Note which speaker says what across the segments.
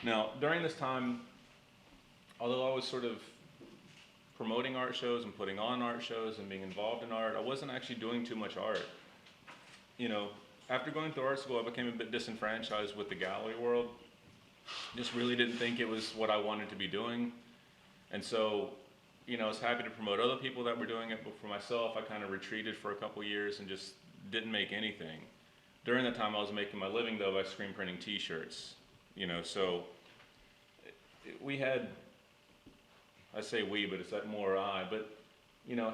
Speaker 1: Now, during this time, although I was sort of promoting art shows and putting on art shows and being involved in art, I wasn't actually doing too much art. You know, after going through art school, I became a bit disenfranchised with the gallery world. Just really didn't think it was what I wanted to be doing. And so, I was happy to promote other people that were doing it, but for myself, I kind of retreated for a couple years and just didn't make anything. During that time, I was making my living though by screen printing T-shirts. So we had, I say we, but it's that more I, but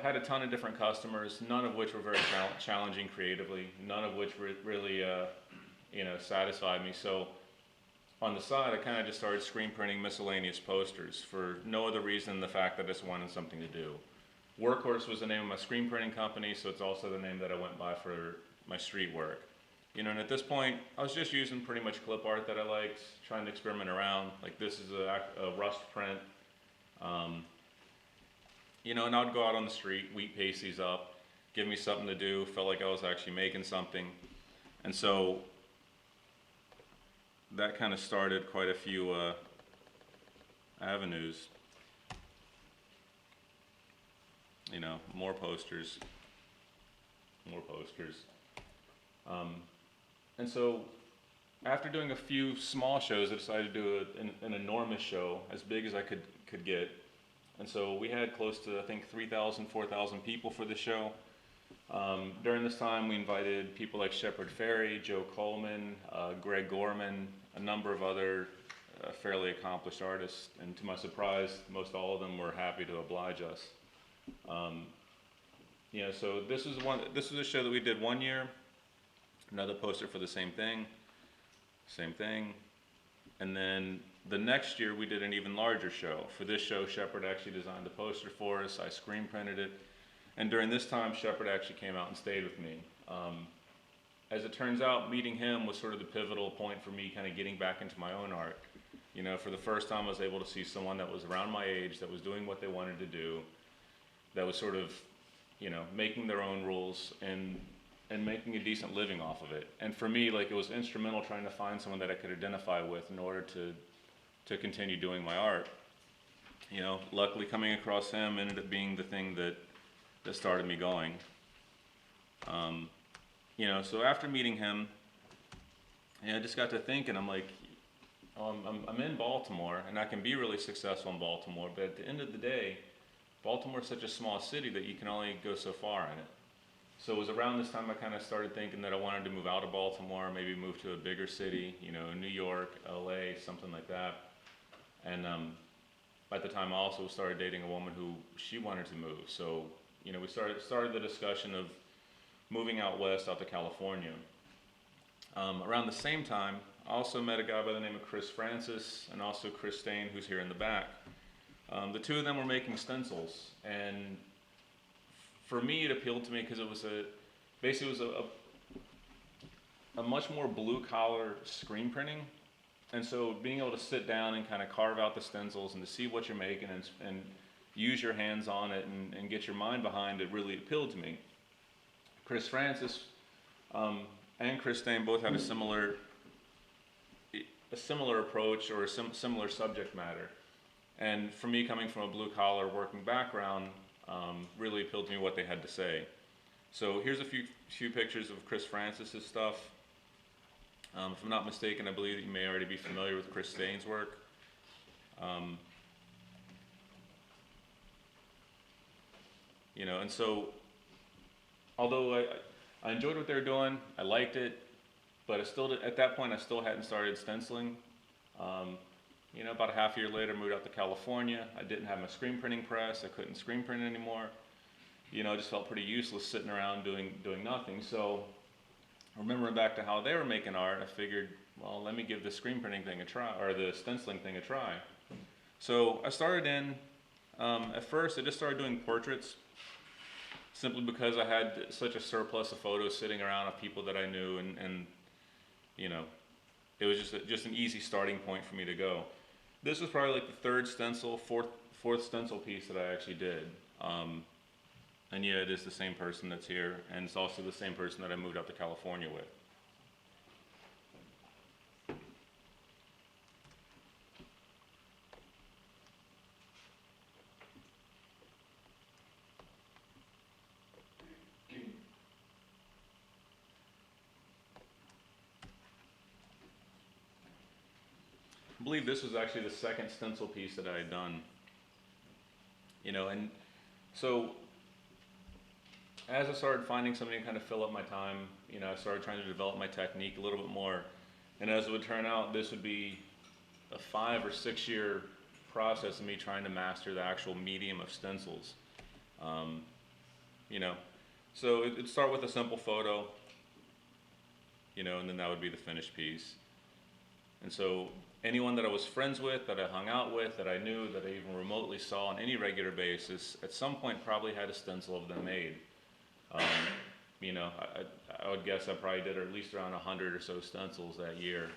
Speaker 1: had a ton of different customers, none of which were very challenging creatively, none of which really, satisfied me. So on the side, I kind of just started screen printing miscellaneous posters for no other reason than the fact that I just wanted something to do. Workhorse was the name of my screen printing company, so it's also the name that I went by for my street work. And at this point, I was just using pretty much clip art that I liked, trying to experiment around. Like this is a rust print. And I would go out on the street, wheat pasties up, give me something to do, felt like I was actually making something. And so that kind of started quite a few avenues. More posters, more posters. And so after doing a few small shows, I decided to do an enormous show, as big as I could get. And so we had close to, I think, 3,000, 4,000 people for the show. During this time, we invited people like Shepard Fairey, Joe Coleman, Greg Gorman, a number of other fairly accomplished artists. And to my surprise, most all of them were happy to oblige us. So this was a show that we did one year. Another poster for the same thing. And then the next year we did an even larger show. For this show, Shepard actually designed a poster for us. I screen printed it. And during this time, Shepard actually came out and stayed with me. As it turns out, meeting him was sort of the pivotal point for me kind of getting back into my own art. For the first time I was able to see someone that was around my age, that was doing what they wanted to do, that was sort of, making their own rules and making a decent living off of it. And for me, like, it was instrumental trying to find someone that I could identify with in order to continue doing my art. Luckily coming across him ended up being the thing that started me going. So after meeting him, I just got to thinking, I'm like, I'm in Baltimore, and I can be really successful in Baltimore, but at the end of the day, Baltimore is such a small city that you can only go so far in it. So it was around this time I kind of started thinking that I wanted to move out of Baltimore, maybe move to a bigger city, New York, LA, something like that. And at the time I also started dating a woman who, she wanted to move. So, we started the discussion of moving out west, out to California. Around the same time, I also met a guy by the name of Chris Francis and also Chris Stain, who's here in the back. The two of them were making stencils, and for me it appealed to me because it was a much more blue collar screen printing. And so being able to sit down and kind of carve out the stencils and to see what you're making and use your hands on it and get your mind behind it really appealed to me. Chris Francis and Chris Stain both had a similar approach or a similar subject matter. And for me, coming from a blue collar working background, really appealed to me what they had to say. So here's a few pictures of Chris Francis's stuff. If I'm not mistaken, I believe that you may already be familiar with Chris Stain's work. And so although I enjoyed what they were doing, I liked it, but at that point I still hadn't started stenciling. About a half year later, moved out to California. I didn't have my screen printing press. I couldn't screen print anymore. I just felt pretty useless sitting around doing nothing. So remembering back to how they were making art, I figured, well, let me give the screen printing thing a try, or the stenciling thing a try. So I started at first I just started doing portraits, simply because I had such a surplus of photos sitting around of people that I knew, and it was just an easy starting point for me to go. This was probably like the third stencil, fourth stencil piece that I actually did. And yeah, it is the same person that's here, and it's also the same person that I moved out to California with. believe this was actually the second stencil piece that I had done. And so as I started finding something to kind of fill up my time, I started trying to develop my technique a little bit more. And as it would turn out, this would be a 5 or 6 year process of me trying to master the actual medium of stencils. You know, so it'd start with a simple photo, and then that would be the finished piece. And so anyone that I was friends with, that I hung out with, that I knew, that I even remotely saw on any regular basis, at some point probably had a stencil of them made. I would guess I probably did at least around 100 or so stencils that year.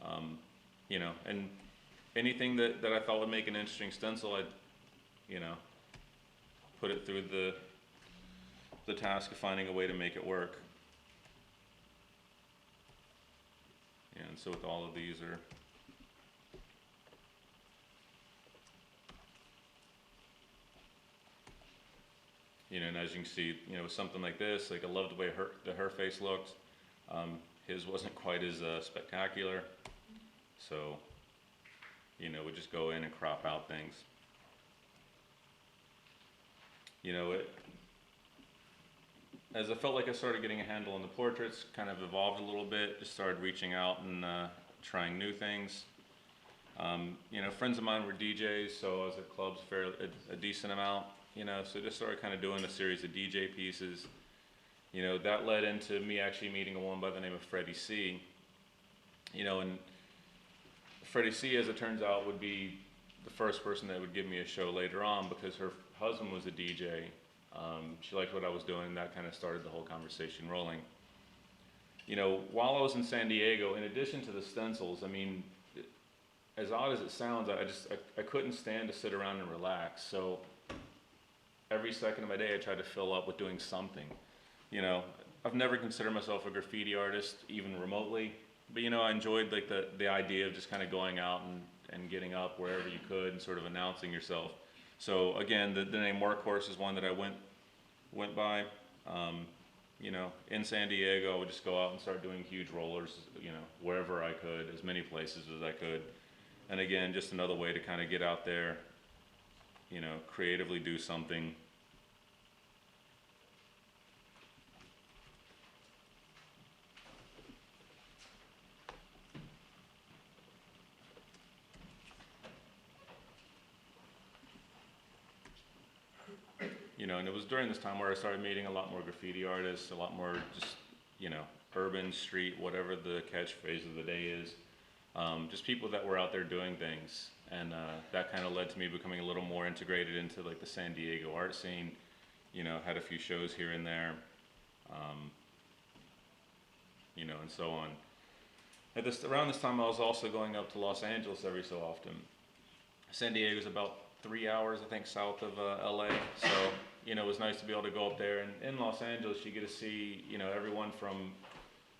Speaker 1: And anything that I thought would make an interesting stencil, I'd, put it through the task of finding a way to make it work. And so with all of these are and as you can see, with something like this, like I love the way her face looked. His wasn't quite as spectacular, so we just go in and crop out things. As I felt like I started getting a handle on the portraits, kind of evolved a little bit, just started reaching out and trying new things. Friends of mine were DJs, so I was at clubs a decent amount, so just started kind of doing a series of DJ pieces. That led into me actually meeting a woman by the name of Freddie C. And Freddie C, as it turns out, would be the first person that would give me a show later on because her husband was a DJ. She liked what I was doing. That kind of started the whole conversation rolling. While I was in San Diego, in addition to the stencils, as odd as it sounds, I couldn't stand to sit around and relax. So every second of my day, I tried to fill up with doing something. I've never considered myself a graffiti artist, even remotely. But I enjoyed like the idea of just kind of going out and getting up wherever you could and sort of announcing yourself. So again, the name Workhorse is one that I went by. In San Diego, I would just go out and start doing huge rollers, wherever I could, as many places as I could. And again, just another way to kind of get out there, creatively do something. And it was during this time where I started meeting a lot more graffiti artists, a lot more just, urban, street, whatever the catchphrase of the day is. Just people that were out there doing things. And that kind of led to me becoming a little more integrated into like the San Diego art scene. Had a few shows here and there, and so on. Around this time, I was also going up to Los Angeles every so often. San Diego is about 3 hours, I think, south of LA. So, it was nice to be able to go up there. And in Los Angeles, you get to see, everyone from,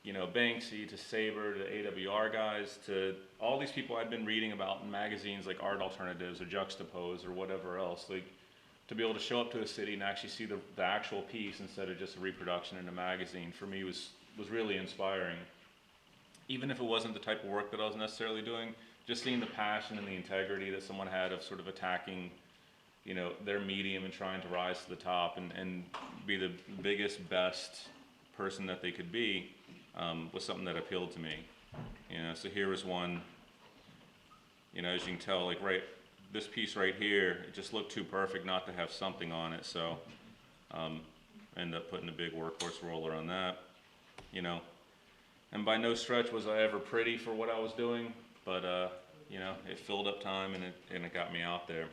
Speaker 1: Banksy to Saber to AWR guys to all these people I'd been reading about in magazines like Art Alternatives or Juxtapose or whatever else. Like, to be able to show up to a city and actually see the actual piece instead of just a reproduction in a magazine, for me was really inspiring. Even if it wasn't the type of work that I was necessarily doing, just seeing the passion and the integrity that someone had of sort of attacking, their medium and trying to rise to the top and be the biggest, best person that they could be, was something that appealed to me. So here was one, as you can tell, like this piece right here, it just looked too perfect not to have something on it. So ended up putting a big Workhorse roller on that, And by no stretch was I ever pretty for what I was doing, but it filled up time and it got me out there.